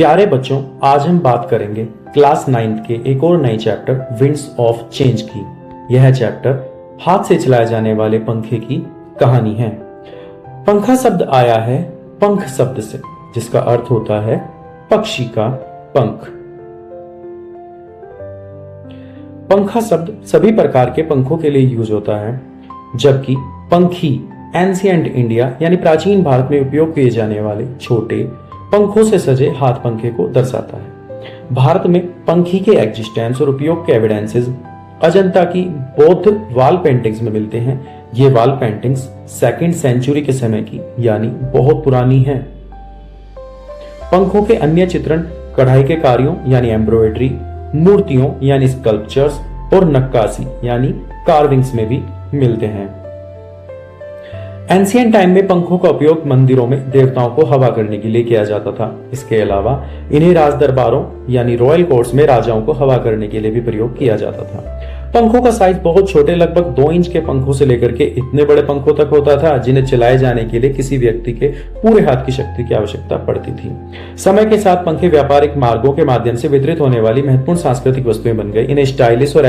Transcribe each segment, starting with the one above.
प्यारे बच्चों, आज हम बात करेंगे क्लास 9 के एक और नए चैप्टर विंड्स ऑफ चेंज की। यह चैप्टर हाथ से चलाए जाने वाले पंखे की कहानी है। पंखा शब्द आया है पंख शब्द से, जिसका अर्थ होता है पक्षी का पंख। पंखा शब्द सभी प्रकार के पंखों के लिए यूज होता है, जबकि पंखी एंशिएंट इंडिया यानी प्राचीन भारत में उपयोग किए जाने वाले छोटे पंखों से सजे हाथ पंखे को दर्शाता है। भारत में पंखी के एग्जिस्टेंस और उपयोग के एविडेंसेस अजंता की बौद्ध वॉल पेंटिंग्स में मिलते हैं। ये वॉल पेंटिंग्स 2nd सेंचुरी के समय की यानी बहुत पुरानी है। पंखों के अन्य चित्रण कढ़ाई के कार्यों यानी एम्ब्रॉयडरी, मूर्तियों यानी स्कल्पचर्स और नक्काशी यानी कार्विंग्स में भी मिलते हैं। एंशिएंट टाइम में पंखों का उपयोग मंदिरों में देवताओं को हवा करने के लिए किया जाता था। इसके अलावा इन्हें राज दरबारों यानी रॉयल कोर्ट्स में राजाओं को हवा करने के लिए भी प्रयोग किया जाता था। पंखों का साइज बहुत छोटे, लगभग 2 इंच के पंखों से लेकर के इतने बड़े पंखों तक होता था, जिन्हें चलाए जाने के लिए किसी व्यक्ति के पूरे हाथ की शक्ति की आवश्यकता पड़ती थी। समय के साथ पंखे व्यापारिक मार्गों के माध्यम से वितरित होने वाली महत्वपूर्ण सांस्कृतिक वस्तुएं बन गई। इन्हें स्टाइलिश और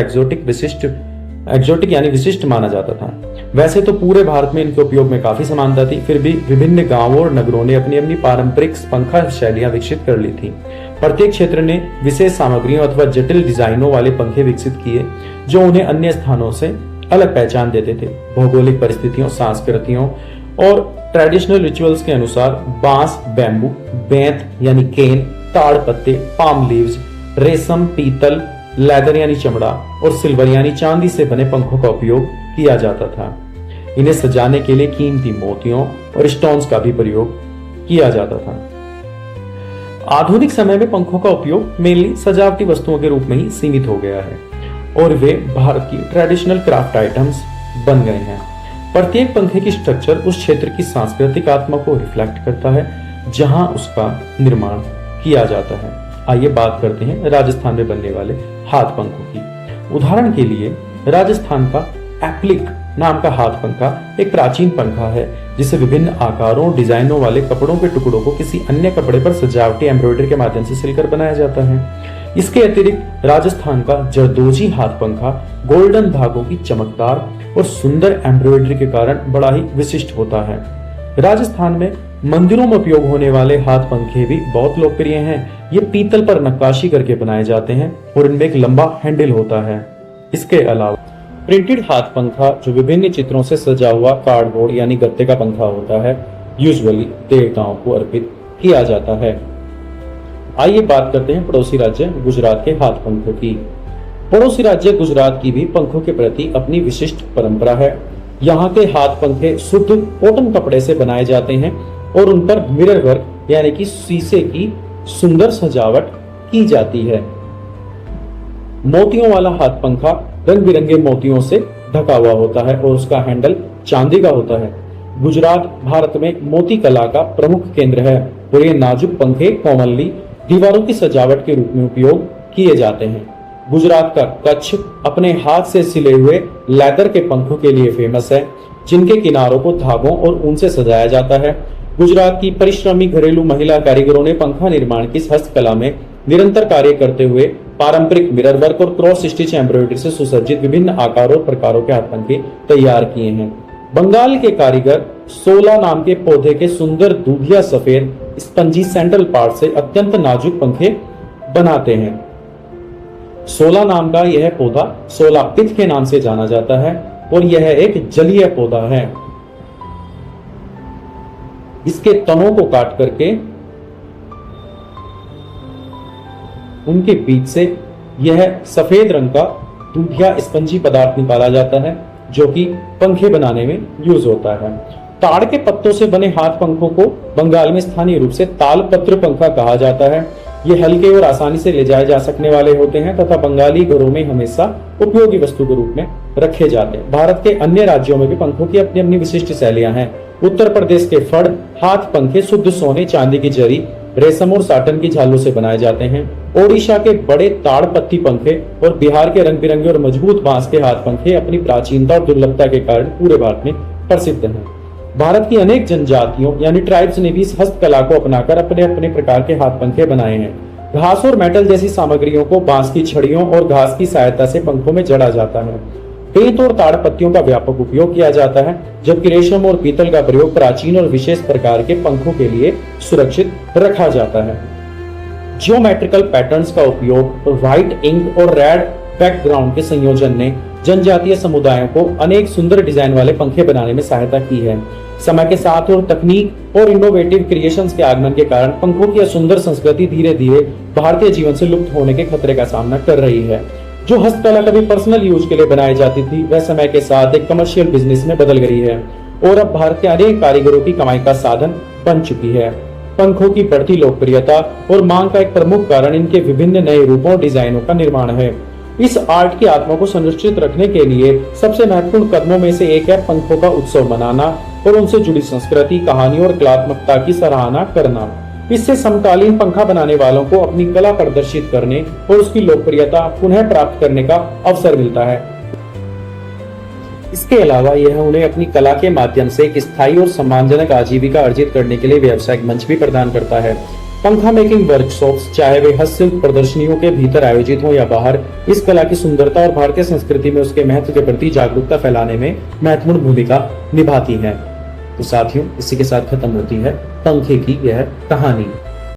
एक्जोटिक यानी विशिष्ट माना जाता था। वैसे तो पूरे भारत में इनके उपयोग में काफी समानता थी, फिर भी विभिन्न गांवों और नगरों ने अपनी अपनी पारंपरिक पंखा शैलियां विकसित कर ली थी। प्रत्येक क्षेत्र ने विशेष सामग्रियों अथवा जटिल डिजाइनों वाले पंखे विकसित किए, जो उन्हें अन्य स्थानों से अलग पहचान देते थे। भौगोलिक परिस्थितियों, संस्कृतियों और ट्रेडिशनल रिचुअल्स के अनुसार बांस, बैम्बू, बेंत यानी केन, ताड़ पत्ते, पाम लीव्स, रेशम, पीतल, लेदर यानी चमड़ा और सिल्वर यानी चांदी से बने पंखों का उपयोग किया जाता था। इन्हें सजाने के लिए कीमती मोतियों और स्टोन्स का भी प्रयोग किया जाता था। आधुनिक समय में पंखों का उपयोग मेनली सजावटी वस्तुओं के रूप में ही सीमित हो गया है और वे भारत की ट्रेडिशनल क्राफ्ट आइटम्स बन गए हैं। प्रत्येक पंखे की स्ट्रक्चर उस क्षेत्र की सांस्कृतिक आत्मा को रिफ्लेक्ट करता है जहां उसका निर्माण किया जाता है। आइए बात करते हैं राजस्थान में बनने वाले हाथ पंखों की। उदाहरण के लिए राजस्थान का एप्लिक नाम का हाथ पंखा एक प्राचीन पंखा है, जिसे विभिन्न आकारों और डिजाइनों वाले कपड़ों के टुकड़ों को किसी अन्य कपड़े पर सजावटी एम्ब्रॉयडरी के माध्यम से सिलकर बनाया जाता है। इसके अतिरिक्त राजस्थान का जरदोजी हाथ पंखा गोल्डन धागों की चमकदार और सुंदर एम्ब्रॉयडरी के कारण बड़ा ही विशिष्ट होता है। राजस्थान में मंदिरों में उपयोग होने वाले हाथ पंखे भी बहुत लोकप्रिय हैं। ये पीतल पर नक्काशी करके बनाए जाते हैं और इनमें एक लंबा हैंडल होता है। इसके अलावा प्रिंटेड हाथ पंखा, जो विभिन्न चित्रों से सजा हुआ कार्डबोर्ड यानी गत्ते का पंखा होता है, यूजुअली देवताओं को अर्पित किया जाता है। आइए बात करते हैं पड़ोसी राज्य गुजरात के हाथ पंखों की। पड़ोसी राज्य गुजरात की भी पंखों के प्रति अपनी विशिष्ट परंपरा है। यहाँ के हाथ पंखे शुद्ध कॉटन कपड़े से बनाए जाते हैं और उन पर मिरर वर्क यानी कि शीशे की सुंदर सजावट की जाती है। मोतियों वाला हाथ पंखा रंग बिरंगे मोतियों से ढका हुआ होता है और उसका हैंडल चांदी का होता है। गुजरात भारत में मोती कला का प्रमुख केंद्र है और ये नाजुक पंखे कॉमनली दीवारों की सजावट के रूप में उपयोग किए जाते हैं। गुजरात का कच्छ अपने हाथ से सिले हुए लेदर के पंखों के लिए फेमस है, जिनके किनारों को धागों और ऊन से सजाया जाता है। गुजरात की परिश्रमी घरेलू महिला कारीगरों ने पंखा निर्माण की इस हस्तकला में निरंतर कार्य करते हुए पारंपरिक मिरर वर्क और क्रॉस स्टिच एम्ब्रॉयडरी से सुसज्जित विभिन्न आकारों और प्रकारों के हाथ पंखे तैयार किए हैं। बंगाल के कारीगर सोला नाम के पौधे के सुंदर दूधिया सफेद स्पंजी सेंट्रल पार्ट से अत्यंत नाजुक पंखे बनाते हैं। सोला नाम का यह पौधा सोला पिथ के नाम से जाना जाता है और यह एक जलीय पौधा है। इसके तनों को काट करके उनके बीच से यह सफेद रंग का दूधिया स्पंजी पदार्थ निकाला जाता है, जो कि पंखे बनाने में यूज होता है। ताड़ के पत्तों से बने हाथ पंखों को बंगाल में स्थानीय रूप से तालपत्र पंखा कहा जाता है। ये हल्के और आसानी से ले जाए जा सकने वाले होते हैं तथा बंगाली घरों में हमेशा उपयोगी वस्तु के रूप में रखे जाते हैं। भारत के अन्य राज्यों में भी पंखों की अपनी अपनी विशिष्ट शैलियां हैं। उत्तर प्रदेश के फड़ हाथ पंखे शुद्ध सोने, चांदी की जरी, रेशम और साटन की झालों से बनाए जाते हैं। ओडिशा के बड़े ताड़ पत्ती पंखे और बिहार के रंग बिरंगे और मजबूत बांस के हाथ पंखे अपनी प्राचीनता और दुर्लभता के कारण पूरे भारत में प्रसिद्ध हैं। भारत की अनेक जनजातियों यानी ट्राइब्स ने भी इस हस्तकला को अपनाकर अपने अपने प्रकार के हाथ पंखे बनाए हैं। घास और मेटल जैसी सामग्रियों को बांस की छड़ियों और घास की सहायता से पंखों में जड़ा जाता है। बेंत और ताड़ पत्तियों का व्यापक उपयोग किया जाता है, जबकि रेशम और पीतल का प्रयोग प्राचीन और विशेष प्रकार के पंखों के लिए सुरक्षित रखा जाता है। जियोमेट्रिकल पैटर्न्स का उपयोग, व्हाइट इंक और रेड बैकग्राउंड के संयोजन ने जनजातीय समुदायों को अनेक सुंदर डिजाइन वाले पंखे बनाने में सहायता की है। समय के साथ और तकनीक और इनोवेटिव क्रिएशंस के आगमन के कारण पंखों की यह सुंदर संस्कृति धीरे धीरे भारतीय जीवन से लुप्त होने के खतरे का सामना कर रही है। जो हस्तकला कभी पर्सनल यूज के लिए बनाई जाती थी, वह समय के साथ एक कमर्शियल बिजनेस में बदल गई है और अब भारत के अनेक कारीगरों की कमाई का साधन बन चुकी है। पंखों की बढ़ती लोकप्रियता और मांग का एक प्रमुख कारण इनके विभिन्न नए रूपों और डिजाइनों का निर्माण है। इस आर्ट की आत्मा को संरक्षित रखने के लिए सबसे महत्वपूर्ण कदमों में से एक है पंखों का उत्सव मनाना और उनसे जुड़ी संस्कृति, कहानी और कलात्मकता की सराहना करना। इससे समकालीन पंखा बनाने वालों को अपनी कला प्रदर्शित करने और उसकी लोकप्रियता पुनः प्राप्त करने का अवसर मिलता है। इसके अलावा यह उन्हें अपनी कला के माध्यम से एक स्थायी और सम्मानजनक आजीविका अर्जित करने के लिए व्यावसायिक मंच भी प्रदान करता है। पंखा मेकिंग वर्कशॉप्स, चाहे वे हस्तशिल्प प्रदर्शनियों के भीतर आयोजित हो या बाहर, इस कला की सुंदरता और भारतीय संस्कृति में उसके महत्व के प्रति जागरूकता फैलाने में महत्वपूर्ण भूमिका निभाती है। तो साथियों, इसी के साथ खत्म होती है पंखे की यह कहानी।